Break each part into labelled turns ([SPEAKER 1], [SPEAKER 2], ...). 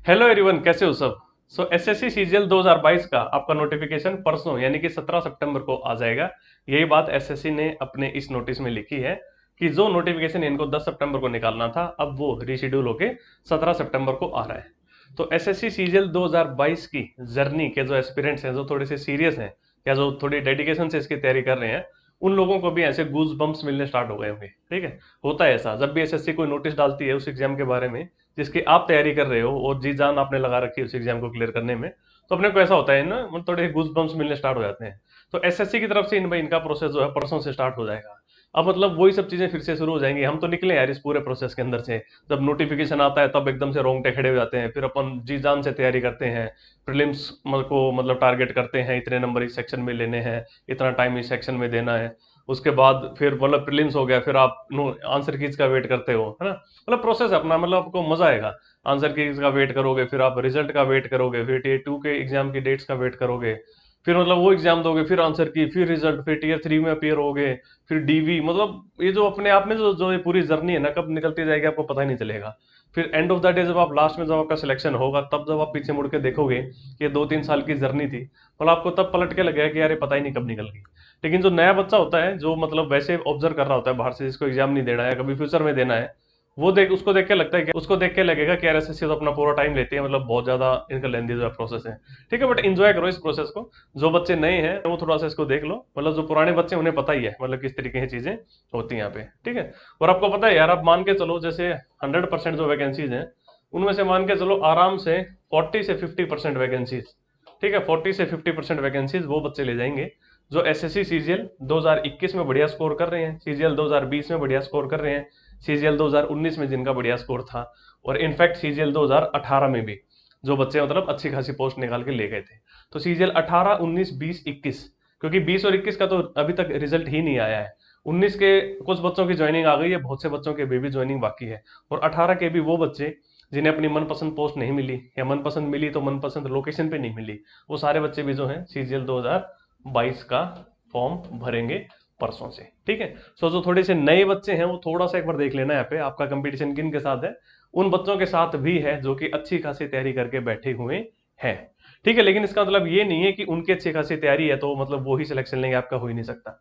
[SPEAKER 1] Hello everyone, कैसे हो सब। एसएससी सीजीएल 2022 का आपका नोटिफिकेशन परसों यानी कि 17 सितंबर को आ जाएगा। यही बात एसएससी ने अपने इस नोटिस में लिखी है कि जो नोटिफिकेशन इनको 10 सितंबर को निकालना था, अब वो रीशेड्यूल होके 17 सितंबर को आ रहा है। तो एसएससी सीजीएल 2022 की जर्नी के जो एस्पिरेंट्स हैं, जो थोड़े से सीरियस हैं या जो थोड़ी डेडिकेशन से इसकी तैयारी कर रहे हैं, उन लोगों को भी ऐसे गूज बम्प्स मिलने स्टार्ट हो गए होंगे। ठीक है, होता है ऐसा जब भी एसएससी कोई नोटिस डालती है उस एग्जाम के बारे में जिसकी आप तैयारी कर रहे हो और जी जान आपने लगा रखी है उस एग्जाम को क्लियर करने में, तो अपने को ऐसा होता है ना, मतलब थोड़े गूज बम्प्स मिलने स्टार्ट हो जाते हैं। तो एसएससी की तरफ से इनका प्रोसेस जो है परसों से स्टार्ट हो जाएगा। अब मतलब वही सब चीजें फिर से शुरू हो जाएंगी। हम तो निकले यार इस पूरे प्रोसेस के अंदर से। जब नोटिफिकेशन आता है तब एकदम से रोंगटे खड़े हो जाते हैं, फिर अपन जी जान से तैयारी करते हैं। प्रीलिम्स को मतलब टारगेट करते हैं, इतने नंबर इस सेक्शन में लेने हैं, इतना टाइम इस सेक्शन में देना है। उसके बाद फिर मतलब प्रीलिम्स हो गया, फिर आप आंसर कीज का वेट करते हो, है ना। मतलब प्रोसेस है अपना, मतलब आपको मजा आएगा। आंसर कीज का वेट करोगे, फिर आप रिजल्ट का वेट करोगे, फिर टीयर 2 के एग्जाम की डेट्स का वेट करोगे, फिर मतलब वो एग्जाम दोगे, फिर आंसर की, फिर रिजल्ट, फिर टीयर 3 में अपियर होगे, फिर डीवी। मतलब ये जो अपने आप में जो ये पूरी जर्नी है ना, कब निकलती जाएगी आपको पता ही नहीं चलेगा। फिर एंड ऑफ द डे जब आप लास्ट में जब आपका सिलेक्शन होगा, तब जब आप पीछे मुड़ के देखोगे कि ये 2-3 साल की जर्नी थी, मतलब आपको तब पलट के लगेगा कि यार ये पता ही नहीं कब निकल गई। लेकिन जो नया बच्चा होता है, जो मतलब वैसे ऑब्जर्व कर रहा होता है बाहर से, जिसको एग्जाम नहीं देना है, कभी फ्यूचर में देना है, वो देख उसको देख के लगता है कि उसको देख के लगेगा कि यार एसएससी तो अपना पूरा टाइम लेती है, मतलब बहुत ज्यादा इनका लेंदी जो प्रोसेस है। ठीक है, बट इंजॉय करो इस प्रोसेस को। जो बच्चे नए हैं वो थोड़ा सा इसको देख लो, मतलब जो पुराने बच्चे हैं, उन्हें पता ही है मतलब किस तरीके की चीजें होती हैं यहाँ पे। ठीक है, और आपको पता है यार, आप मान के चलो जैसे 100% जो वैकेंसीज हैं, उनमें से मान के चलो आराम से 40 से 50% वैकेंसीज, ठीक है, 40 से 50% वैकेंसीज वो बच्चे ले जाएंगे जो एसएससी सीजीएल 2021 में बढ़िया स्कोर कर रहे हैं, सीजीएल 2020 में बढ़िया स्कोर कर रहे हैं, सीजीएल 2019 में जिनका बढ़िया स्कोर था, और इनफैक्ट सीजीएल 2018 में भी जो बच्चे मतलब अच्छी खासी पोस्ट निकाल के ले गए थे। तो सीजीएल 18, 19, 20, 21, क्योंकि 20 और 21 का तो अभी तक रिजल्ट ही नहीं आया है। 19 के कुछ बच्चों की ज्वाइनिंग आ गई है, बहुत से बच्चों के अभी भी ज्वाइनिंग बाकी है। और 18 के भी वो बच्चे जिन्हें अपनी मनपसंद पोस्ट नहीं मिली, या मनपसंद मिली तो मनपसंद लोकेशन पे नहीं मिली, वो सारे बच्चे भी जो हैं सीजीएल 2022 का फॉर्म भरेंगे परसों से। ठीक है, सो जो थोड़े से नए बच्चे हैं वो थोड़ा सा एक बार देख लेना यहाँ पे आपका कंपटीशन किन के साथ है। उन बच्चों के साथ भी है जो कि अच्छी खासी तैयारी करके बैठे हुए हैं। ठीक है, लेकिन इसका मतलब ये नहीं है कि उनकी अच्छी खासी तैयारी है तो मतलब वो ही सिलेक्शन लेंगे, आपका हो ही नहीं सकता।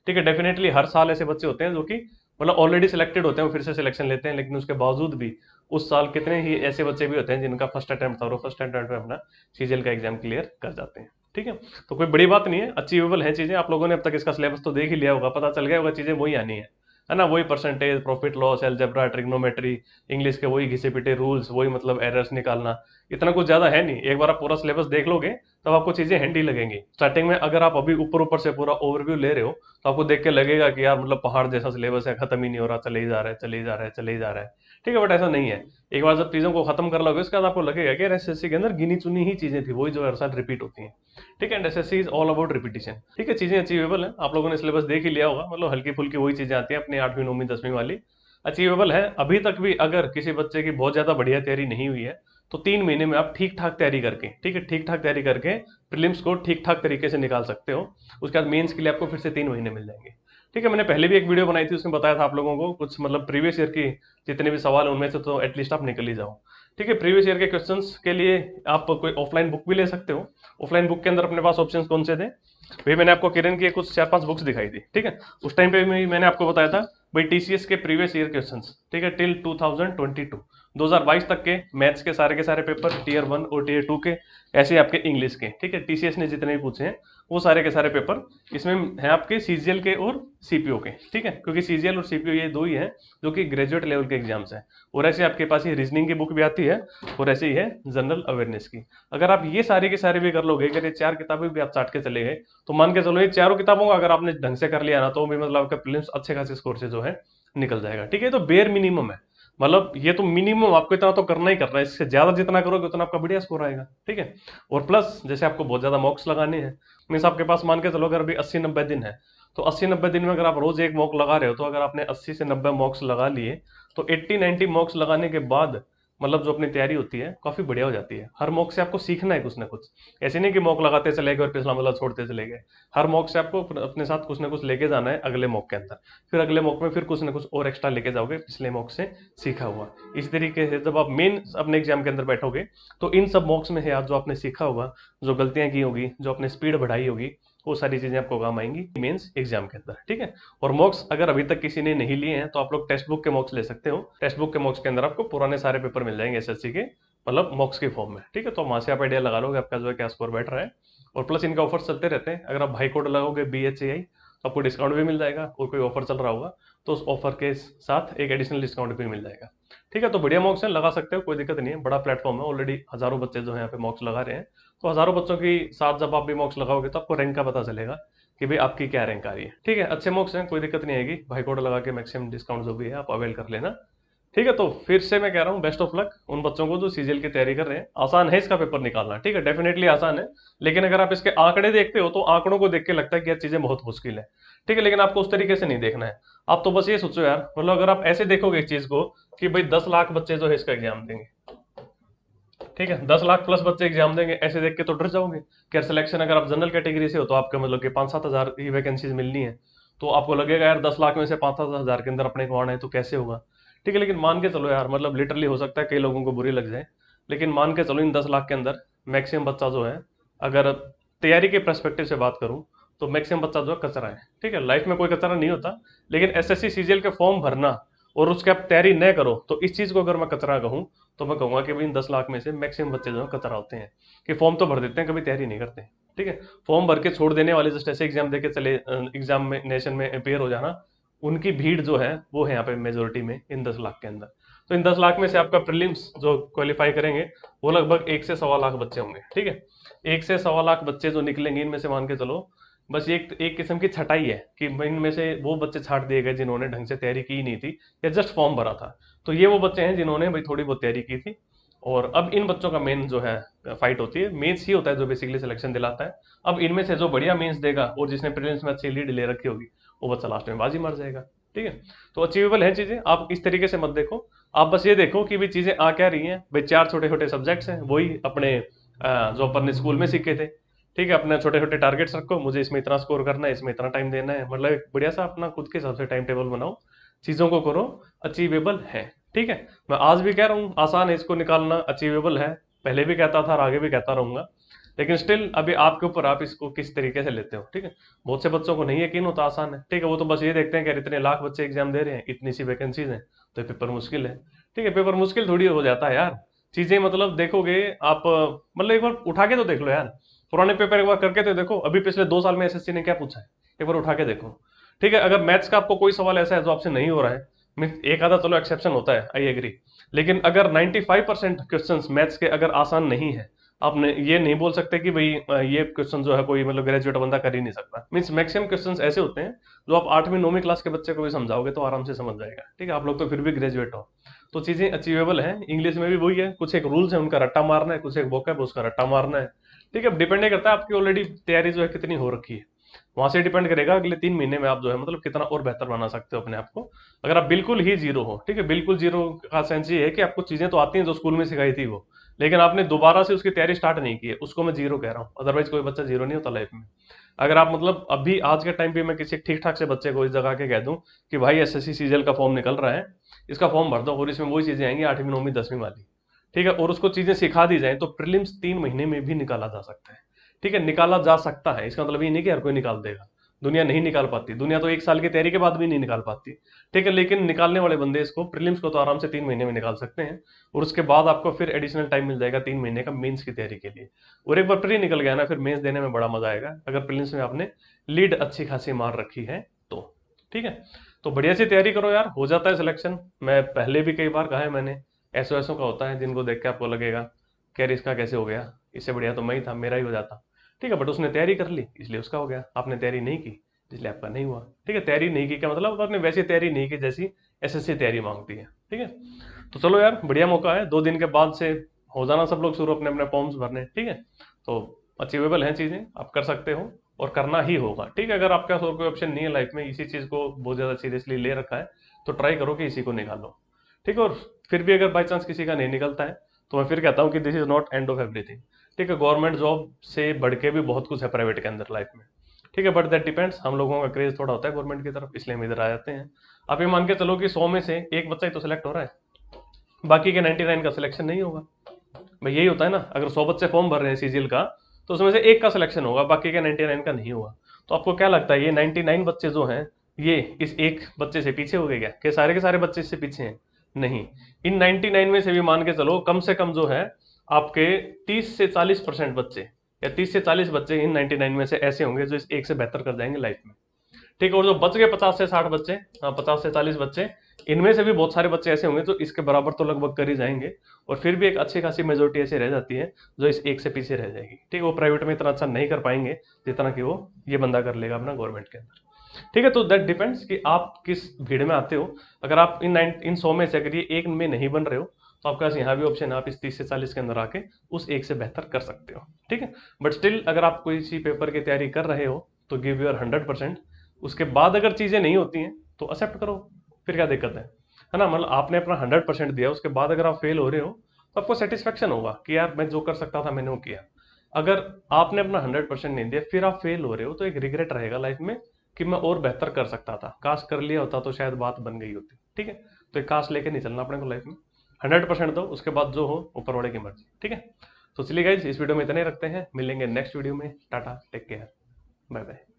[SPEAKER 1] ठीक है, डेफिनेटली हर साल ऐसे बच्चे होते हैं जो कि मतलब ऑलरेडी सिलेक्टेड होते हैं, वो फिर से सिलेक्शन लेते हैं, लेकिन उसके बावजूद भी उस साल कितने ही ऐसे बच्चे भी होते हैं जिनका फर्स्ट अटेम्प्ट था और फर्स्ट अटेम्प्ट में अपना सीजीएल का एग्जाम क्लियर कर जाते हैं। ठीक है, तो कोई बड़ी बात नहीं है, अचीवेबल है चीजें। आप लोगों ने अब तक इसका सिलेबस तो देख ही लिया होगा, पता चल गया होगा चीजें वही आनी है ना। वही percentage, profit loss, algebra, trigonometry, English के वही घिसे पिटे रूल्स, वही मतलब एरर्स निकालना। इतना कुछ ज्यादा है नहीं, एक बार आप पूरा सिलेबस देख लोगे तब आपको चीजें हैंडी लगेंगी। स्टार्टिंग में अगर आप अभी ऊपर ऊपर से पूरा ओवरव्यू ले रहे हो तो आपको देख के लगेगा कि यार मतलब पहाड़ जैसा सिलेबस है, खत्म ही नहीं हो रहा, चले ही जा रहा है, चले ही जा रहा है, चले ही जा रहा है। ठीक है, बट ऐसा नहीं है। एक बार जब चीजों को खत्म कर लोगे उसके बाद आपको लगेगा कि एसएससी के अंदर गिनी चुनी ही चीजें थी, वही जो हर साल रिपीट होती हैं। ठीक है, and SSC is all about repetition. ठीक है, चीजें अचीवेबल है, आप लोगों ने सिलेबस देख ही लिया होगा, मतलब हल्की फुल्की वही चीजें आती हैं अपनी 8वीं 9वीं 10वीं वाली। अचीवेबल है। अभी तक भी अगर किसी बच्चे की बहुत ज्यादा बढ़िया तैयारी नहीं हुई है तो 3 महीने में आप ठीक ठाक तैयारी करके, ठीक है, ठीक ठाक तैयारी करके प्रीलिम्स को ठीक ठाक तरीके से निकाल सकते हो। उसके बाद मेंस के लिए आपको फिर से 3 महीने मिल जाएंगे। ठीक है, मैंने पहले भी एक वीडियो बनाई थी, उसमें बताया था आप लोगों को कुछ मतलब प्रीवियस ईयर की जितने भी सवाल है उनमें से तो एटलीस्ट आप निकल ही जाओ। ठीक है, प्रीवियस ईयर के क्वेश्चंस के लिए आप कोई ऑफलाइन बुक भी ले सकते हो। ऑफलाइन बुक के अंदर अपने पास ऑप्शंस कौन से थे, भाई मैंने आपको किरण की कुछ 4-5 बुक्स दिखाई थी। ठीक है, उस टाइम पे भी मैंने आपको बताया था भाई टीसीएस के प्रीवियस ईयर क्वेश्चंस, ठीक है, टिल 2022 तक के मैथ्स के सारे पेपर, टीयर 1 और टीयर 2 के, ऐसे आपके इंग्लिश के। ठीक है, टीसीएस ने जितने भी पूछे हैं वो सारे के सारे पेपर इसमें है आपके सीजीएल के और सीपीओ के। ठीक है, क्योंकि सीजीएल और सीपीओ ये दो ही हैं जो कि ग्रेजुएट लेवल के एग्जाम्स हैं। और ऐसे आपके पास ये रीजनिंग की बुक भी आती है, और ऐसे ही है जनरल अवेयरनेस की। अगर आप ये सारे के सारे भी कर लोगे, अगर ये 4 किताबें भी आप चाट के चले गए, तो मान के चलो ये चारों किताबों का अगर आपने ढंग से कर लिया ना, तो भी मतलब आपका प्रीलिम्स अच्छे खासे स्कोर से जो है निकल जाएगा। ठीक है, तो बेयर मिनिमम है, मतलब ये तो मिनिमम आपको इतना तो करना ही करना है, इससे ज्यादा जितना करोगे उतना आपका बढ़िया स्कोर आएगा। ठीक है, और प्लस जैसे आपको बहुत ज्यादा मॉक्स लगाने हैं, मीन्स आपके पास मान के चलो अगर अभी 80-90 दिन है, तो 80-90 दिन में अगर आप रोज एक मॉक लगा रहे हो, तो अगर आपने 80 से 90 मॉक्स लगा लिए, तो 80-90 मॉक्स लगाने के बाद मतलब जो अपनी तैयारी होती है काफी बढ़िया हो जाती है। हर मॉक से आपको सीखना है कुछ ना कुछ, ऐसे नहीं कि मॉक लगाते चले गए और पिछला मतलब छोड़ते चले गए। हर मॉक से आपको अपने साथ कुछ ना कुछ लेके जाना है अगले मॉक के अंदर, फिर अगले मॉक में फिर कुछ ना कुछ और एक्स्ट्रा लेके जाओगे पिछले मॉक से सीखा हुआ। इस तरीके से जब आप मेन अपने एग्जाम के अंदर बैठोगे तो इन सब मॉक्स में से यार जो आपने सीखा होगा, जो गलतियां की होगी, जो आपने स्पीड बढ़ाई होगी, वो सारी चीजें आपको काम आएंगी मेंस एग्जाम के अंदर, ठीक है। और मॉक्स अगर अभी तक किसी ने नहीं लिए हैं तो आप लोग टेक्स्ट बुक के मॉक्स ले सकते हो। टेक्स्ट बुक के मॉक्स के अंदर आपको पुराने सारे पेपर मिल जाएंगे एसएससी के, मतलब मॉक्स के फॉर्म में, ठीक है। तो वहां से आप आइडिया लगा लोगे आपका जो है क्या स्कोर बैठ रहा है। और प्लस इनका ऑफर चलते रहते हैं, अगर आप भाई कोड लगाओगे BHAI तो आपको डिस्काउंट भी मिल जाएगा, और कोई ऑफर चल रहा होगा तो उस ऑफर के साथ एक एडिशनल डिस्काउंट भी मिल जाएगा, ठीक है। तो बढ़िया मॉक्स है, लगा सकते हो, कोई दिक्कत नहीं है। बड़ा प्लेटफॉर्म है, ऑलरेडी हजारों बच्चे जो है यहाँ पे मॉक्स लगा रहे हैं। तो हजारों बच्चों के साथ जब आप भी मॉक्स लगाओगे तो आपको रैंक का पता चलेगा कि भाई आपकी क्या रैंक आ रही है, ठीक है। अच्छे मॉक्स हैं, कोई दिक्कत नहीं आएगी, भाई कोड लगा के मैक्सिमम डिस्काउंट जो भी है आप अवेल कर लेना, ठीक है। तो फिर से मैं कह रहा हूँ बेस्ट ऑफ लक उन बच्चों को जो सीजीएल की तैयारी कर रहे हैं। आसान है इसका पेपर निकालना, ठीक है, डेफिनेटली आसान है। लेकिन अगर आप इसके आंकड़े देखते हो तो आंकड़ों को देख के लगता है कि यार चीजें बहुत मुश्किल है, ठीक है। लेकिन आपको उस तरीके से नहीं देखना है। आप तो बस ये सोचो यार, मतलब अगर आप ऐसे देखोगे इस चीज को कि भाई 10 लाख बच्चे जो है इसका एग्जाम देंगे, ठीक है, 10 लाख प्लस बच्चे एग्जाम देंगे, ऐसे देख के तो डर जाओगे कि यार सिलेक्शन अगर आप जनरल कैटेगरी से हो तो आपका मतलब कि 5-7 हज़ार ही वैकेंसीज मिलनी है। तो आपको लगेगा यार 10 लाख में से 5-7 हज़ार के अंदर अपने को आना है तो कैसे होगा, ठीक है। लेकिन मान के चलो यार, मतलब लिटरली हो सकता है कई लोगों को बुरी लग जाए, लेकिन मान के चलो इन 10 लाख के अंदर मैक्सिमम बच्चा जो है, अगर तैयारी के परस्पेक्टिव से बात करूं तो मैक्सिमम बच्चा जो है कचरा है, ठीक है। लाइफ में कोई कचरा नहीं होता, लेकिन एसएससी सीजीएल के फॉर्म भरना और उसकी आप तैयारी न करो तो इस चीज को अगर मैं कचरा कहूँ तो मैं कहूंगा कि भाई इन 10 लाख में से मैक्सिमम बच्चे जो है कचरा होते हैं, कि फॉर्म तो भर देते हैं कभी तैयारी नहीं करते, ठीक है। फॉर्म भर के छोड़ देने वाले, जस्ट ऐसे एग्जाम देके चले, एग्जाम में नेशन में अपेयर हो जाना, उनकी भीड़ जो है वो है यहाँ पे मेजोरिटी में इन 10 लाख के अंदर। तो इन 10 लाख में से आपका प्रीलिम्स जो क्वालिफाई करेंगे वो लगभग 1 से 1.25 लाख बच्चे होंगे, ठीक है। 1 से 1.25 लाख बच्चे जो निकलेंगे, इनमें से मान के चलो बस एक एक किस्म की छटाई है कि इनमें से वो बच्चे छाट दिए गए जिन्होंने ढंग से तैयारी की ही नहीं थी या जस्ट फॉर्म भरा था। तो ये वो बच्चे हैं जिन्होंने भाई थोड़ी बहुत तैयारी की थी। और अब इन बच्चों का मेन जो है फाइट होती है, मेंस ही होता है जो बेसिकली सिलेक्शन दिलाता है। अब इनमें से जो बढ़िया मेंस देगा और जिसने प्रीलिम्स में अच्छी लीड ले रखी होगी वो बच्चा लास्ट में बाजी मार जाएगा, ठीक है। तो अचीवेबल है चीजें, आप इस तरीके से मत देखो। आप बस ये देखो कि भाई चीजें आ क्या रही हैं, भाई 4 छोटे छोटे सब्जेक्ट्स हैं, वही अपने जो अपन ने स्कूल में सीखे थे, ठीक है। अपने छोटे छोटे टारगेट्स रखो, मुझे इसमें इतना स्कोर करना है, इसमें इतना टाइम देना है, मतलब एक बढ़िया सा अपना खुद के हिसाब से टाइम टेबल बनाओ, चीजों को करो, अचीवेबल है, ठीक है। मैं आज भी कह रहा हूँ आसान है इसको निकालना, अचीवेबल है, पहले भी कहता था और आगे भी कहता रहूंगा। लेकिन स्टिल अभी आपके ऊपर, आप इसको किस तरीके से लेते हो, ठीक है। बहुत से बच्चों को नहीं यकीन होता आसान है, ठीक है, वो तो बस ये देखते हैं कि यार इतने लाख बच्चे एग्जाम दे रहे हैं, इतनी सी वैकेंसीज हैं तो पेपर मुश्किल है, ठीक है। पेपर मुश्किल थोड़ी हो जाता है यार, चीजें मतलब देखोगे आप, मतलब एक बार उठा के तो देख लो यार, पुराने पेपर एक बार करके तो देखो, अभी पिछले 2 साल में एसएससी ने क्या पूछा है, एक बार उठा के देखो, ठीक है। अगर मैथ्स का आपको कोई सवाल ऐसा है जो आपसे नहीं हो रहा है, एक आधा चलो एक्सेप्शन होता है, आई एग्री, लेकिन अगर 95% क्वेश्चंस मैथ्स के अगर आसान नहीं है, आपने ये नहीं बोल सकते कि भाई ये क्वेश्चन जो है कोई मतलब ग्रेजुएट बंदा कर ही नहीं सकता। मीन्स मैक्सिमम क्वेश्चंस ऐसे होते हैं जो आप 8वीं 9वीं क्लास के बच्चे को भी समझाओगे तो आराम से समझ जाएगा, ठीक है। आप लोग तो फिर भी ग्रेजुएट हो, तो चीजें अचीवेबल है। इंग्लिश में भी वही है, कुछ एक रूल्स है उनका रट्टा मारना है, कुछ एक वोकैब उसका रट्टा मारना है, ठीक है। डिपेंड नहीं करता आपकी ऑलरेडी तैयारी जो है कितनी हो रखी है, वहां से डिपेंड करेगा अगले 3 महीने में आप जो है मतलब कितना और बेहतर बना सकते हो अपने आप को। अगर आप बिल्कुल ही जीरो हो, ठीक है, बिल्कुल जीरो का सेंस ये है कि आपको चीजें तो आती हैं जो स्कूल में सिखाई थी वो, लेकिन आपने दोबारा से उसकी तैयारी स्टार्ट नहीं की है, उसको मैं जीरो कह रहा हूँ। अदरवाइज कोई बच्चा जीरो नहीं होता लाइफ में। अगर आप मतलब अभी आज के टाइम पे मैं किसी ठीक ठाक से बच्चे को इस जगह के कह दूं कि भाई एसएससी सीजीएल का फॉर्म निकल रहा है, इसका फॉर्म भर दो और इसमें वही चीजें आएंगी 8वीं 9वीं 10वीं वाली, ठीक है, और उसको चीजें सिखा दी जाए तो प्रीलिम्स 3 महीने में भी निकाला जा सकता है, ठीक है। निकाला जा सकता है, इसका मतलब ये नहीं कि हर कोई निकाल देगा, दुनिया नहीं निकाल पाती, दुनिया तो 1 साल की तैयारी के बाद भी नहीं निकाल पाती, ठीक है। लेकिन निकालने वाले बंदे इसको प्रीलिम्स को तो आराम से 3 महीने में निकाल सकते हैं, और उसके बाद आपको फिर एडिशनल टाइम मिल जाएगा 3 महीने का मेंस की तैयारी के लिए। और एक बार प्री निकल गया ना, फिर मेंस देने में बड़ा मजा आएगा अगर प्रीलिम्स में आपने लीड अच्छी खासी मार रखी है तो, ठीक है। तो बढ़िया सी तैयारी करो यार, हो जाता है सिलेक्शन। मैं पहले भी कई बार कहा है मैंने, ऐसो ऐसो का होता है जिनको देख के आपको लगेगा कि यार इसका कैसे हो गया, इससे बढ़िया तो मैं ही था, मेरा ही हो जाता, ठीक है। बट उसने तैयारी कर ली इसलिए उसका हो गया, आपने तैयारी नहीं की इसलिए आपका नहीं हुआ, ठीक है। तैयारी नहीं की क्या मतलब, आपने वैसी तैयारी नहीं की जैसी एसएससी तैयारी मांगती है, ठीक है। तो चलो यार बढ़िया मौका है, 2 दिन के बाद से हो जाना सब लोग शुरू अपने अपने फॉर्म्स भरने, ठीक है। तो अचीवेबल हैं चीजें, आप कर सकते हो और करना ही होगा, ठीक है। अगर आपके पास और कोई ऑप्शन नहीं है लाइफ में, इसी चीज को बहुत ज्यादा सीरियसली ले रखा है तो ट्राई करो कि इसी को निकालो, ठीक है। ठीक है। और फिर भी अगर बाई चांस किसी का नहीं निकलता है तो मैं फिर कहता हूँ कि this is not end of everything. ठीक है, गवर्नमेंट जॉब से बढ़ के भी बहुत कुछ है प्राइवेट के अंदर लाइफ में। ठीक है, बट दैट डिपेंड्स, हम लोगों का क्रेज थोड़ा होता है गवर्नमेंट की तरफ, इसलिए हम इधर आ जाते हैं। आप ये मान के चलो कि 100 में से एक बच्चा ही तो सिलेक्ट हो रहा है, बाकी के 99 का सिलेक्शन नहीं होगा। भाई यही होता है ना, अगर 100 बच्चे फॉर्म भर रहे हैं सीजीएल का, तो उसमें से एक का सिलेक्शन होगा, बाकी के 99 का नहीं हुआ। तो आपको क्या लगता है ये 99 बच्चे जो हैं, ये इस एक बच्चे से पीछे हो गए क्या, कि सारे के सारे बच्चे इससे पीछे हैं? नहीं, इन 99 में से भी मान के चलो कम से कम जो है आपके 30 से 40% बच्चे, या 30 से 40 बच्चे इन 99 में से ऐसे होंगे जो इस एक से बेहतर कर जाएंगे लाइफ में। ठीक है, और जो बच गए 50 से 60 बच्चे, हाँ 50 से 40 बच्चे, इनमें से भी बहुत सारे बच्चे ऐसे होंगे जो इसके बराबर तो लगभग कर ही जाएंगे, और फिर भी एक अच्छी खासी मेजोरिटी ऐसी रह जाती है जो इस एक से पीछे रह जाएगी। ठीक है, वो प्राइवेट में इतना अच्छा नहीं कर पाएंगे जितना कि वो ये बंदा कर लेगा अपना गवर्नमेंट के अंदर। ठीक है, तो दैट डिपेंड्स कि आप किस भीड़ में आते हो। अगर आप इन 100 में से अगर ये एक में नहीं बन रहे हो, तो आपके पास यहाँ भी ऑप्शन है, आप इस 30 से 40 के अंदर आके उस एक से बेहतर कर सकते हो। ठीक है, बट स्टिल अगर आप कोई सी पेपर की तैयारी कर रहे हो तो गिव योर 100%। उसके बाद अगर चीजें नहीं होती हैं तो एक्सेप्ट करो, फिर क्या दिक्कत है ना। मतलब आपने अपना 100% दिया, उसके बाद अगर आप फेल हो रहे हो तो आपको सेटिस्फेक्शन होगा कि यार मैं जो कर सकता था मैंने वो किया। अगर आपने अपना 100% नहीं दिया, फिर आप फेल हो रहे हो, तो एक रिग्रेट रहेगा लाइफ में कि मैं और बेहतर कर सकता था, काश कर लिया होता तो शायद बात बन गई होती। ठीक है, तो एक काश लेके नहीं चलना अपने को लाइफ में। 100% दो, उसके बाद जो हो ऊपर वाले की मर्जी। ठीक है, तो चलिए गाइज इस वीडियो में इतने ही रखते हैं, मिलेंगे नेक्स्ट वीडियो में। Tata, take care, bye bye.